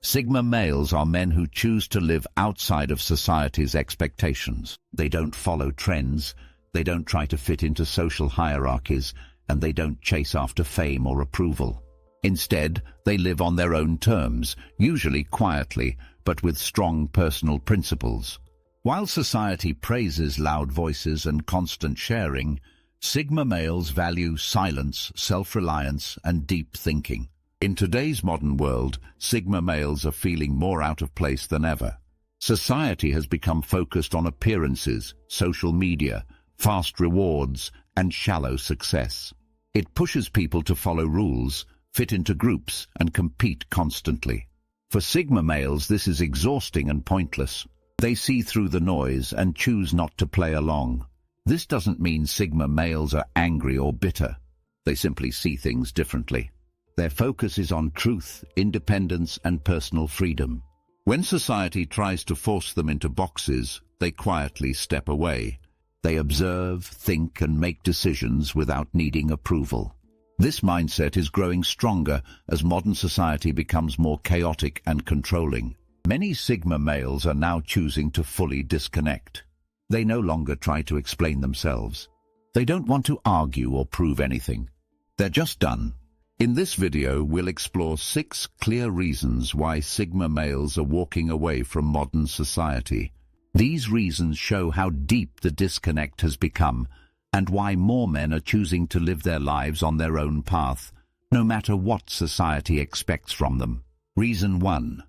Sigma males are men who choose to live outside of society's expectations. They don't follow trends, they don't try to fit into social hierarchies, and they don't chase after fame or approval. Instead, they live on their own terms, usually quietly, but with strong personal principles. While society praises loud voices and constant sharing, Sigma males value silence, self-reliance, and deep thinking. In today's modern world, Sigma males are feeling more out of place than ever. Society has become focused on appearances, social media, fast rewards, and shallow success. It pushes people to follow rules, fit into groups, and compete constantly. For Sigma males, this is exhausting and pointless. They see through the noise and choose not to play along. This doesn't mean Sigma males are angry or bitter. They simply see things differently. Their focus is on truth, independence, and personal freedom. When society tries to force them into boxes, they quietly step away. They observe, think, and make decisions without needing approval. This mindset is growing stronger as modern society becomes more chaotic and controlling. Many Sigma males are now choosing to fully disconnect. They no longer try to explain themselves. They don't want to argue or prove anything. They're just done. In this video, we'll explore 6 clear reasons why Sigma males are walking away from modern society. These reasons show how deep the disconnect has become and why more men are choosing to live their lives on their own path, no matter what society expects from them. Reason 1.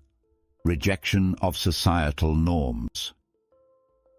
Rejection of societal norms.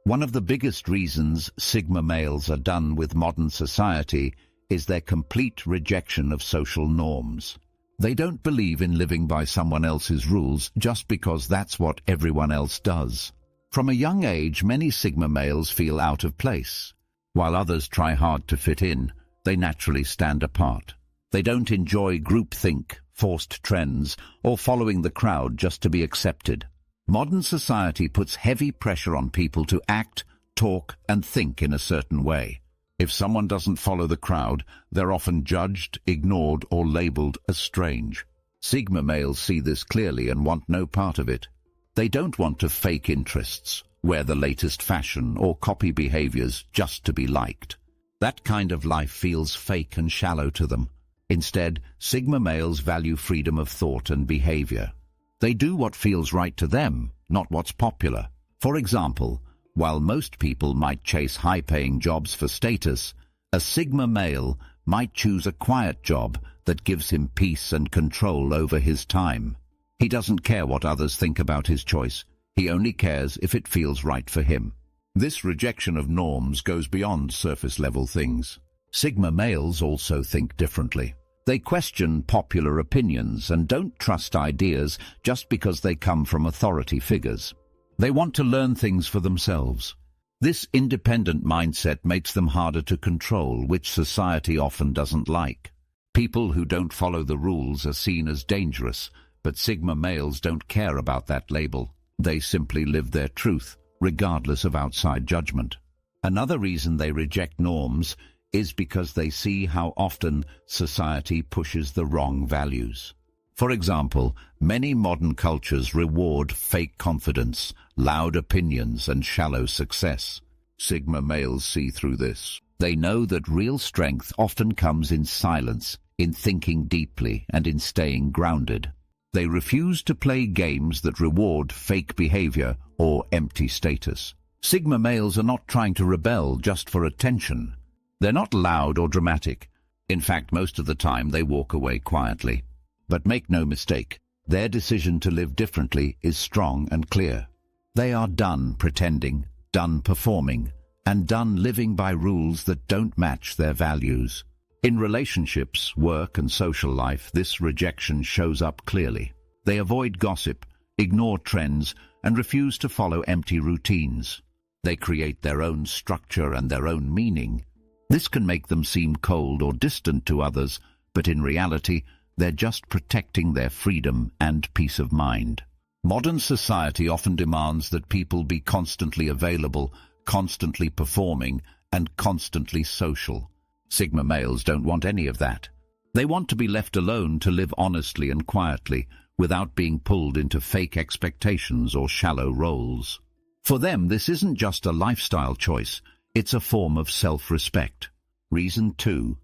One of the biggest reasons Sigma males are done with modern society is their complete rejection of social norms. They don't believe in living by someone else's rules just because that's what everyone else does. From a young age, many Sigma males feel out of place. While others try hard to fit in, they naturally stand apart. They don't enjoy groupthink, forced trends, or following the crowd just to be accepted. Modern society puts heavy pressure on people to act, talk, and think in a certain way. If someone doesn't follow the crowd, they're often judged, ignored, or labeled as strange. Sigma males see this clearly and want no part of it. They don't want to fake interests, wear the latest fashion, or copy behaviors just to be liked. That kind of life feels fake and shallow to them. Instead, Sigma males value freedom of thought and behavior. They do what feels right to them, not what's popular. For example, while most people might chase high-paying jobs for status, a Sigma male might choose a quiet job that gives him peace and control over his time. He doesn't care what others think about his choice. He only cares if it feels right for him. This rejection of norms goes beyond surface-level things. Sigma males also think differently. They question popular opinions and don't trust ideas just because they come from authority figures. They want to learn things for themselves. This independent mindset makes them harder to control, which society often doesn't like. People who don't follow the rules are seen as dangerous, but Sigma males don't care about that label. They simply live their truth, regardless of outside judgment. Another reason they reject norms is because they see how often society pushes the wrong values. For example, many modern cultures reward fake confidence, loud opinions, and shallow success. Sigma males see through this. They know that real strength often comes in silence, in thinking deeply, and in staying grounded. They refuse to play games that reward fake behavior or empty status. Sigma males are not trying to rebel just for attention. They're not loud or dramatic. In fact, most of the time they walk away quietly. But make no mistake, their decision to live differently is strong and clear. They are done pretending, done performing, and done living by rules that don't match their values. In relationships, work, and social life, this rejection shows up clearly. They avoid gossip, ignore trends, and refuse to follow empty routines. They create their own structure and their own meaning. This can make them seem cold or distant to others, but in reality, they're just protecting their freedom and peace of mind. Modern society often demands that people be constantly available, constantly performing, and constantly social. Sigma males don't want any of that. They want to be left alone to live honestly and quietly, without being pulled into fake expectations or shallow roles. For them, this isn't just a lifestyle choice, it's a form of self-respect. Reason 2.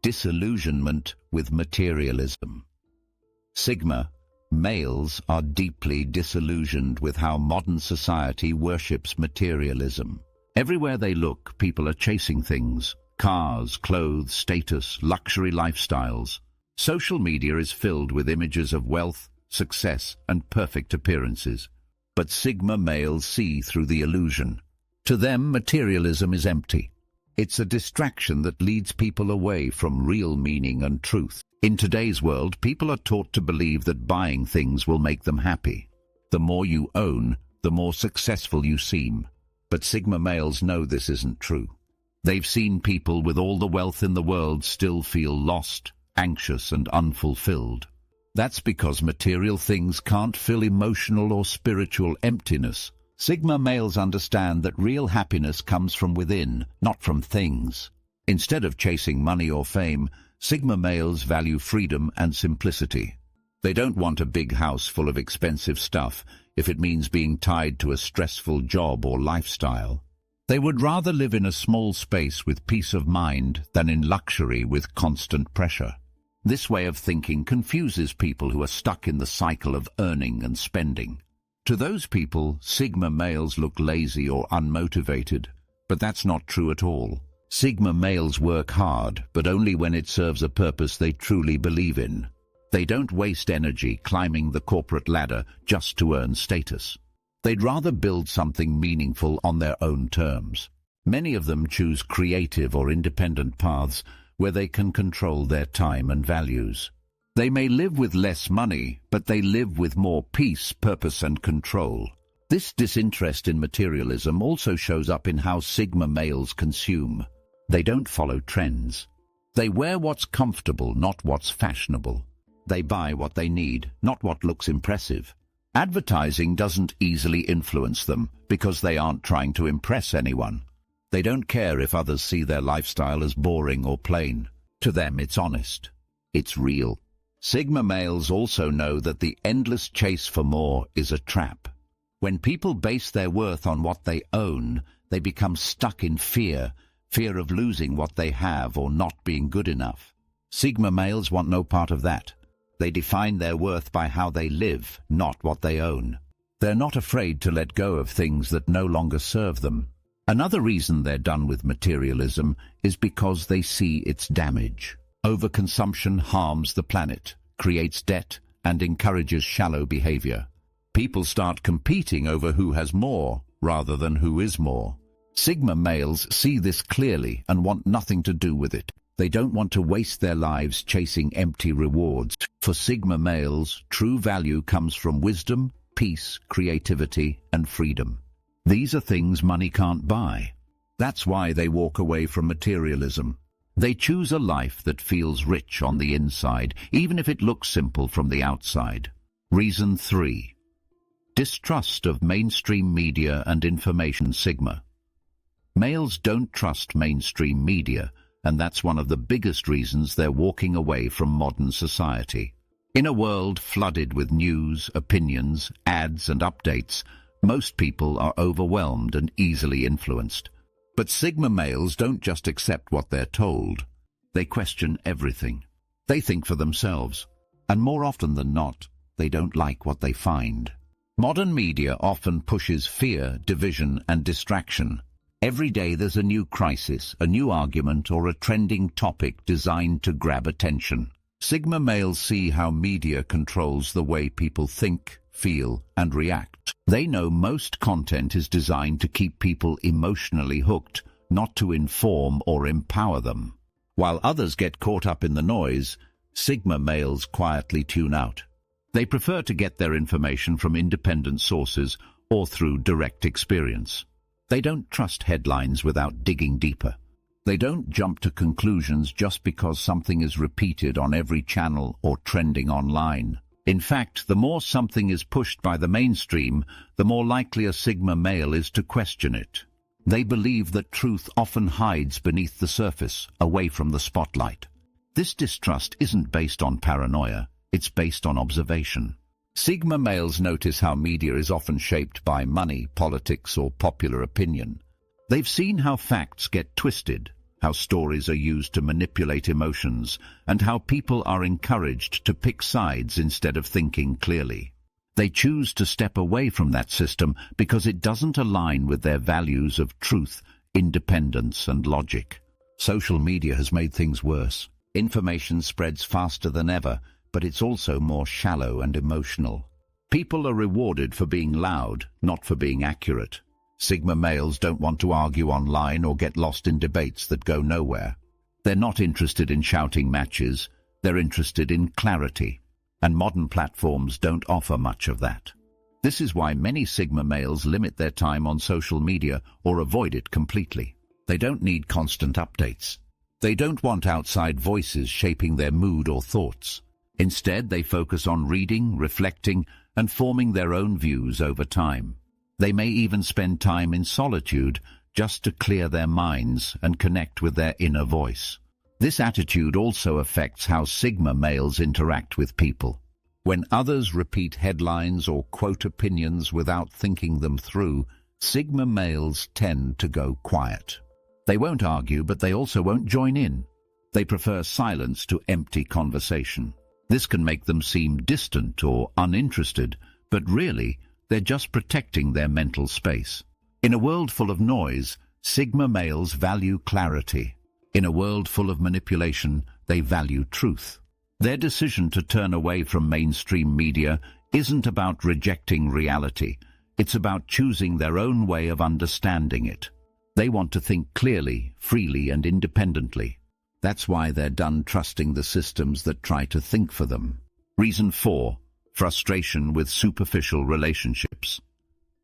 Disillusionment with materialism. Sigma males are deeply disillusioned with how modern society worships materialism. Everywhere they look, people are chasing things: cars, clothes, status, luxury lifestyles. Social media is filled with images of wealth, success, and perfect appearances. But Sigma males see through the illusion. To them, materialism is empty. It's a distraction that leads people away from real meaning and truth. In today's world, people are taught to believe that buying things will make them happy. The more you own, the more successful you seem. But Sigma males know this isn't true. They've seen people with all the wealth in the world still feel lost, anxious, and unfulfilled. That's because material things can't fill emotional or spiritual emptiness. Sigma males understand that real happiness comes from within, not from things. Instead of chasing money or fame, Sigma males value freedom and simplicity. They don't want a big house full of expensive stuff if it means being tied to a stressful job or lifestyle. They would rather live in a small space with peace of mind than in luxury with constant pressure. This way of thinking confuses people who are stuck in the cycle of earning and spending. To those people, Sigma males look lazy or unmotivated, but that's not true at all. Sigma males work hard, but only when it serves a purpose they truly believe in. They don't waste energy climbing the corporate ladder just to earn status. They'd rather build something meaningful on their own terms. Many of them choose creative or independent paths where they can control their time and values. They may live with less money, but they live with more peace, purpose, and control. This disinterest in materialism also shows up in how Sigma males consume. They don't follow trends. They wear what's comfortable, not what's fashionable. They buy what they need, not what looks impressive. Advertising doesn't easily influence them because they aren't trying to impress anyone. They don't care if others see their lifestyle as boring or plain. To them, it's honest. It's real. Sigma males also know that the endless chase for more is a trap. When people base their worth on what they own, they become stuck in fear of losing what they have or not being good enough. Sigma males want no part of that. They define their worth by how they live, not what they own. They're not afraid to let go of things that no longer serve them. Another reason they're done with materialism is because they see its damage. Overconsumption harms the planet, creates debt, and encourages shallow behavior. People start competing over who has more rather than who is more. Sigma males see this clearly and want nothing to do with it. They don't want to waste their lives chasing empty rewards. For Sigma males, true value comes from wisdom, peace, creativity, and freedom. These are things money can't buy. That's why they walk away from materialism. They choose a life that feels rich on the inside, even if it looks simple from the outside. Reason 3. Distrust of mainstream media and information. Sigma males don't trust mainstream media, and that's one of the biggest reasons they're walking away from modern society. In a world flooded with news, opinions, ads, and updates, most people are overwhelmed and easily influenced. But Sigma males don't just accept what they're told. They question everything. They think for themselves. And more often than not, they don't like what they find. Modern media often pushes fear, division, and distraction. Every day there's a new crisis, a new argument, or a trending topic designed to grab attention. Sigma males see how media controls the way people think, feel, and react. They know most content is designed to keep people emotionally hooked, not to inform or empower them. While others get caught up in the noise, Sigma males quietly tune out. They prefer to get their information from independent sources or through direct experience. They don't trust headlines without digging deeper. They don't jump to conclusions just because something is repeated on every channel or trending online. In fact, the more something is pushed by the mainstream, the more likely a Sigma male is to question it. They believe that truth often hides beneath the surface, away from the spotlight. This distrust isn't based on paranoia, it's based on observation. Sigma males notice how media is often shaped by money, politics, or popular opinion. They've seen how facts get twisted, how stories are used to manipulate emotions, and how people are encouraged to pick sides instead of thinking clearly. They choose to step away from that system because it doesn't align with their values of truth, independence, and logic. Social media has made things worse. Information spreads faster than ever, but it's also more shallow and emotional. People are rewarded for being loud, not for being accurate. Sigma males don't want to argue online or get lost in debates that go nowhere. They're not interested in shouting matches, they're interested in clarity. And modern platforms don't offer much of that. This is why many Sigma males limit their time on social media or avoid it completely. They don't need constant updates. They don't want outside voices shaping their mood or thoughts. Instead, they focus on reading, reflecting, and forming their own views over time. They may even spend time in solitude just to clear their minds and connect with their inner voice. This attitude also affects how Sigma males interact with people. When others repeat headlines or quote opinions without thinking them through, Sigma males tend to go quiet. They won't argue, but they also won't join in. They prefer silence to empty conversation. This can make them seem distant or uninterested, but really, they're just protecting their mental space. In a world full of noise, Sigma males value clarity. In a world full of manipulation, they value truth. Their decision to turn away from mainstream media isn't about rejecting reality. It's about choosing their own way of understanding it. They want to think clearly, freely, and independently. That's why they're done trusting the systems that try to think for them. Reason 4. Frustration with superficial relationships.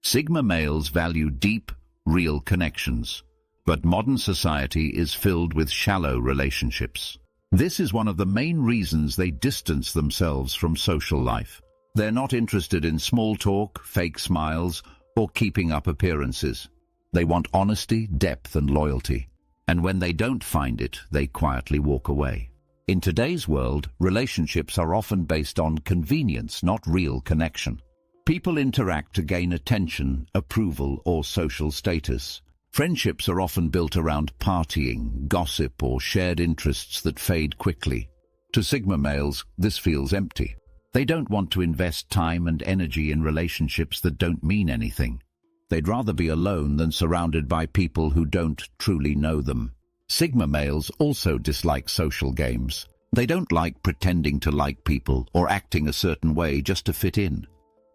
Sigma males value deep, real connections. But modern society is filled with shallow relationships. This is one of the main reasons they distance themselves from social life. They're not interested in small talk, fake smiles, or keeping up appearances. They want honesty, depth, and loyalty. And when they don't find it, they quietly walk away. In today's world, relationships are often based on convenience, not real connection. People interact to gain attention, approval, or social status. Friendships are often built around partying, gossip, or shared interests that fade quickly. To Sigma males, this feels empty. They don't want to invest time and energy in relationships that don't mean anything. They'd rather be alone than surrounded by people who don't truly know them. Sigma males also dislike social games. They don't like pretending to like people or acting a certain way just to fit in.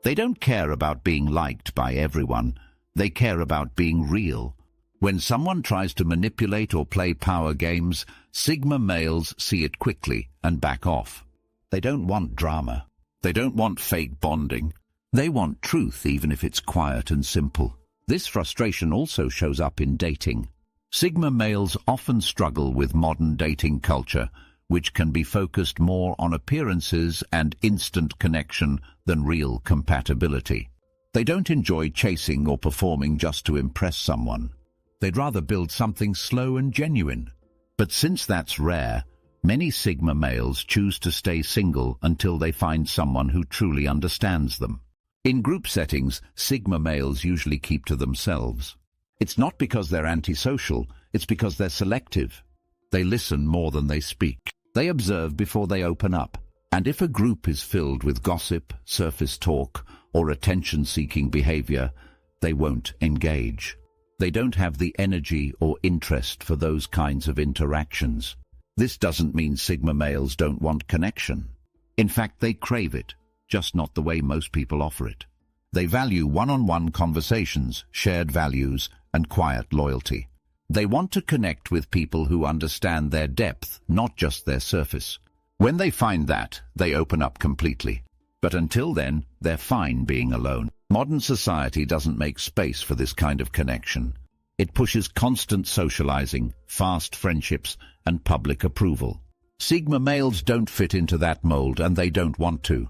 They don't care about being liked by everyone. They care about being real. When someone tries to manipulate or play power games, Sigma males see it quickly and back off. They don't want drama. They don't want fake bonding. They want truth, even if it's quiet and simple. This frustration also shows up in dating. Sigma males often struggle with modern dating culture, which can be focused more on appearances and instant connection than real compatibility. They don't enjoy chasing or performing just to impress someone. They'd rather build something slow and genuine. But since that's rare, many Sigma males choose to stay single until they find someone who truly understands them. In group settings, Sigma males usually keep to themselves. It's not because they're antisocial, it's because they're selective. They listen more than they speak. They observe before they open up. And if a group is filled with gossip, surface talk, or attention-seeking behavior, they won't engage. They don't have the energy or interest for those kinds of interactions. This doesn't mean Sigma males don't want connection. In fact, they crave it, just not the way most people offer it. They value one-on-one conversations, shared values, and quiet loyalty. They want to connect with people who understand their depth, not just their surface. When they find that, they open up completely. But until then, they're fine being alone. Modern society doesn't make space for this kind of connection. It pushes constant socializing, fast friendships, and public approval. Sigma males don't fit into that mold, and they don't want to.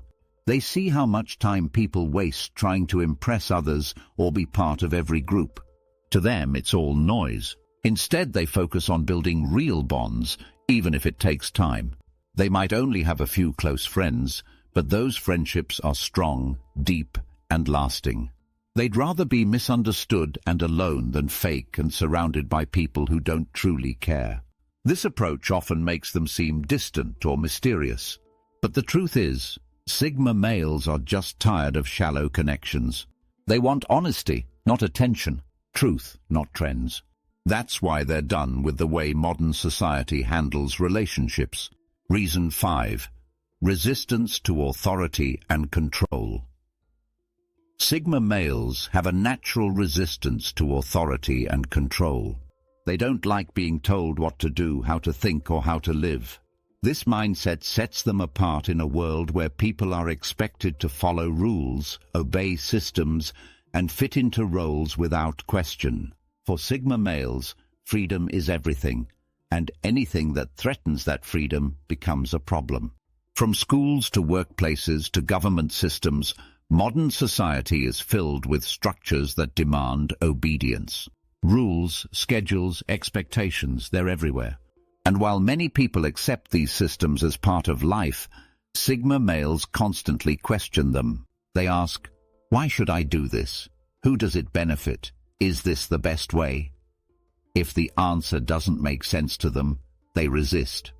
They see how much time people waste trying to impress others or be part of every group. To them, it's all noise. Instead, they focus on building real bonds, even if it takes time. They might only have a few close friends, But those friendships are strong, deep, and lasting. They'd rather be misunderstood and alone than fake and surrounded by people who don't truly care. This approach often makes them seem distant or mysterious. But the truth is, Sigma males are just tired of shallow connections. They want honesty, not attention, truth, not trends. That's why they're done with the way modern society handles relationships. Reason 5. Resistance to authority and control. Sigma males have a natural resistance to authority and control. They don't like being told what to do, how to think, or how to live. This mindset sets them apart in a world where people are expected to follow rules, obey systems, and fit into roles without question. For Sigma males, freedom is everything, and anything that threatens that freedom becomes a problem. From schools to workplaces to government systems, modern society is filled with structures that demand obedience. Rules, schedules, expectations, they're everywhere. And while many people accept these systems as part of life, Sigma males constantly question them. They ask, why should I do this? Who does it benefit? Is this the best way? If the answer doesn't make sense to them, they resist.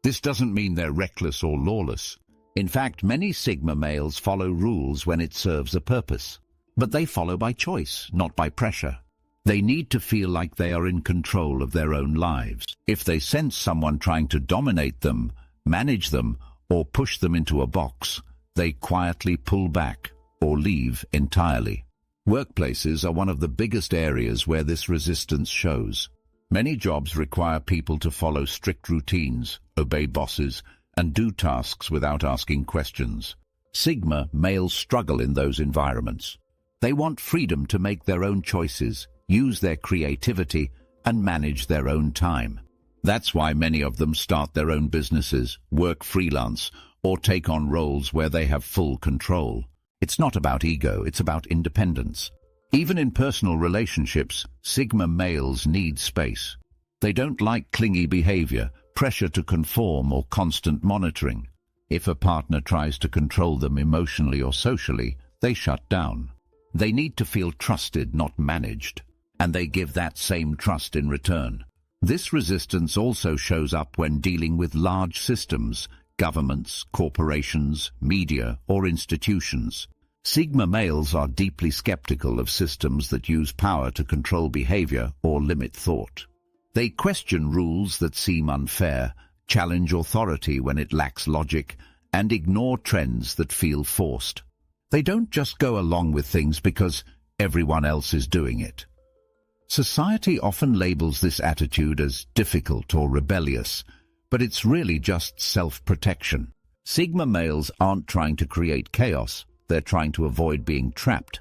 This doesn't mean they're reckless or lawless. In fact, many Sigma males follow rules when it serves a purpose. But they follow by choice, not by pressure. They need to feel like they are in control of their own lives. If they sense someone trying to dominate them, manage them, or push them into a box, they quietly pull back or leave entirely. Workplaces are one of the biggest areas where this resistance shows. Many jobs require people to follow strict routines, obey bosses, and do tasks without asking questions. Sigma males struggle in those environments. They want freedom to make their own choices, use their creativity, and manage their own time. That's why many of them start their own businesses, work freelance, or take on roles where they have full control. It's not about ego, it's about independence. Even in personal relationships, Sigma males need space. They don't like clingy behavior, pressure to conform, or constant monitoring. If a partner tries to control them emotionally or socially, they shut down. They need to feel trusted, not managed, and they give that same trust in return. This resistance also shows up when dealing with large systems, governments, corporations, media, or institutions. Sigma males are deeply skeptical of systems that use power to control behavior or limit thought. They question rules that seem unfair, challenge authority when it lacks logic, and ignore trends that feel forced. They don't just go along with things because everyone else is doing it. Society often labels this attitude as difficult or rebellious, but it's really just self-protection. Sigma males aren't trying to create chaos, they're trying to avoid being trapped.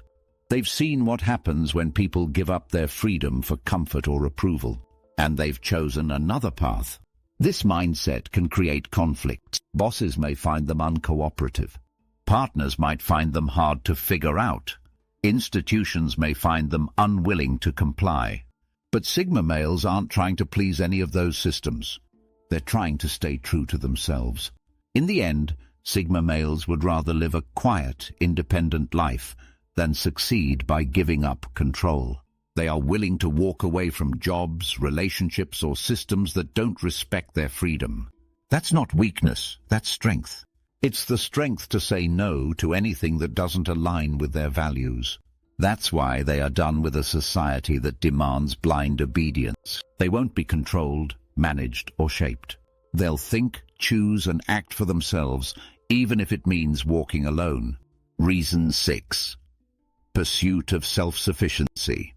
They've seen what happens when people give up their freedom for comfort or approval, and they've chosen another path. This mindset can create conflicts. Bosses may find them uncooperative. Partners might find them hard to figure out. Institutions may find them unwilling to comply. But Sigma males aren't trying to please any of those systems. They're trying to stay true to themselves. In the end, Sigma males would rather live a quiet, independent life than succeed by giving up control. They are willing to walk away from jobs, relationships, or systems that don't respect their freedom. That's not weakness, that's strength. It's the strength to say no to anything that doesn't align with their values. That's why they are done with a society that demands blind obedience. They won't be controlled, managed, or shaped. They'll think, choose, and act for themselves, even if it means walking alone. Reason 6. Pursuit of self-sufficiency.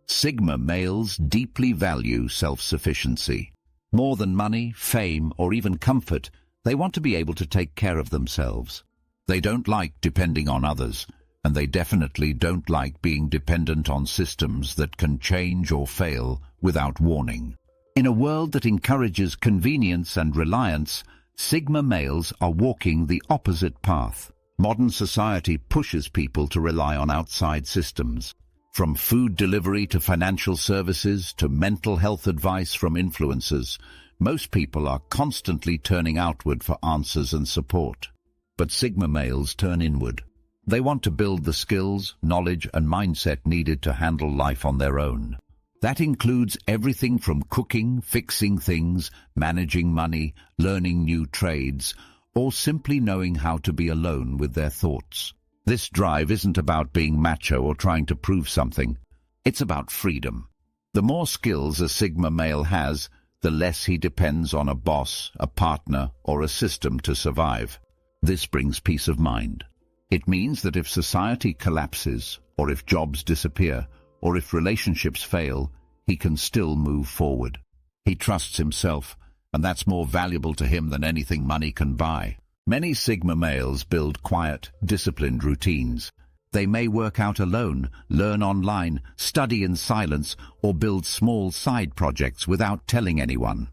Sigma males deeply value self-sufficiency. More than money, fame, or even comfort, they want to be able to take care of themselves. They don't like depending on others, and they definitely don't like being dependent on systems that can change or fail without warning. In a world that encourages convenience and reliance, Sigma males are walking the opposite path. Modern society pushes people to rely on outside systems. From food delivery to financial services to mental health advice from influencers, most people are constantly turning outward for answers and support. But Sigma males turn inward. They want to build the skills, knowledge, and mindset needed to handle life on their own. That includes everything from cooking, fixing things, managing money, learning new trades, or simply knowing how to be alone with their thoughts. This drive isn't about being macho or trying to prove something. It's about freedom. The more skills a Sigma male has, the less he depends on a boss, a partner, or a system to survive. This brings peace of mind. It means that if society collapses, or if jobs disappear, or if relationships fail, he can still move forward. He trusts himself, and that's more valuable to him than anything money can buy. Many Sigma males build quiet, disciplined routines. They may work out alone, learn online, study in silence, or build small side projects without telling anyone.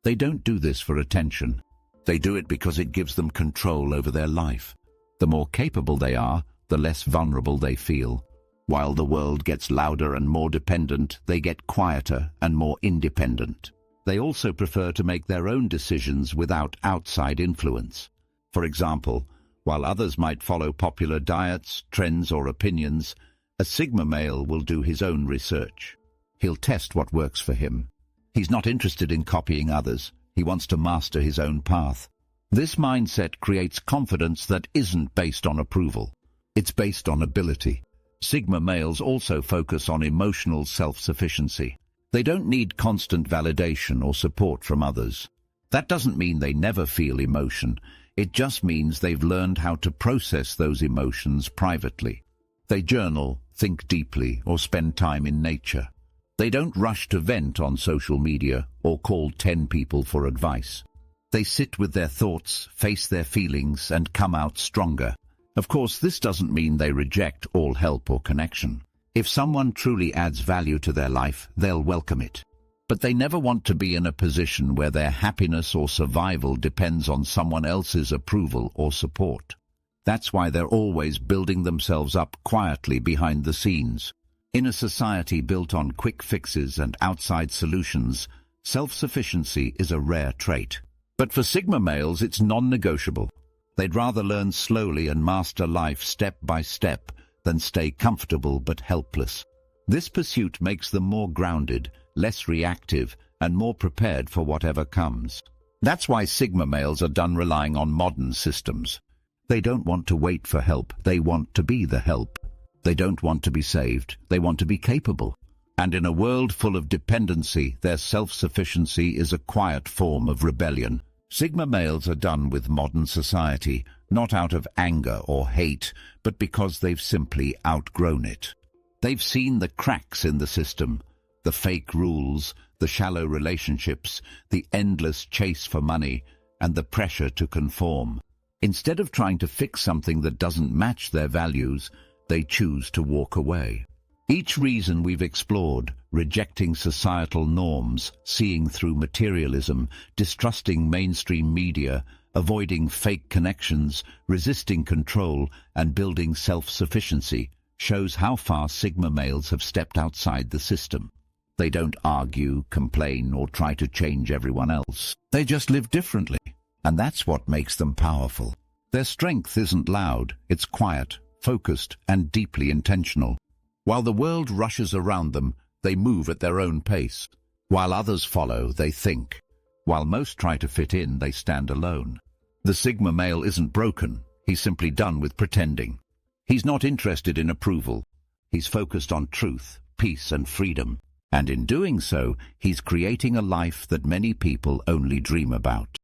They don't do this for attention. They do it because it gives them control over their life. The more capable they are, the less vulnerable they feel. While the world gets louder and more dependent, they get quieter and more independent. They also prefer to make their own decisions without outside influence. For example, while others might follow popular diets, trends, or opinions, a Sigma male will do his own research. He'll test what works for him. He's not interested in copying others. He wants to master his own path. This mindset creates confidence that isn't based on approval. It's based on ability. Sigma males also focus on emotional self-sufficiency. They don't need constant validation or support from others. That doesn't mean they never feel emotion. It just means they've learned how to process those emotions privately. They journal, think deeply, or spend time in nature. They don't rush to vent on social media or call 10 people for advice. They sit with their thoughts, face their feelings, and come out stronger. Of course, this doesn't mean they reject all help or connection. If someone truly adds value to their life, they'll welcome it. But they never want to be in a position where their happiness or survival depends on someone else's approval or support. That's why they're always building themselves up quietly behind the scenes. In a society built on quick fixes and outside solutions, self-sufficiency is a rare trait. But for Sigma males, it's non-negotiable. They'd rather learn slowly and master life step by step than stay comfortable but helpless. This pursuit makes them more grounded, less reactive, and more prepared for whatever comes. That's why Sigma males are done relying on modern systems. They don't want to wait for help, they want to be the help. They don't want to be saved, they want to be capable. And in a world full of dependency, their self-sufficiency is a quiet form of rebellion. Sigma males are done with modern society, not out of anger or hate, but because they've simply outgrown it. They've seen the cracks in the system, the fake rules, the shallow relationships, the endless chase for money, and the pressure to conform. Instead of trying to fix something that doesn't match their values, they choose to walk away. Each reason we've explored, rejecting societal norms, seeing through materialism, distrusting mainstream media, avoiding fake connections, resisting control, and building self-sufficiency, shows how far Sigma males have stepped outside the system. They don't argue, complain, or try to change everyone else. They just live differently, and that's what makes them powerful. Their strength isn't loud, it's quiet, focused, and deeply intentional. While the world rushes around them, they move at their own pace. While others follow, they think. While most try to fit in, they stand alone. The Sigma male isn't broken, he's simply done with pretending. He's not interested in approval. He's focused on truth, peace, and freedom. And in doing so, he's creating a life that many people only dream about.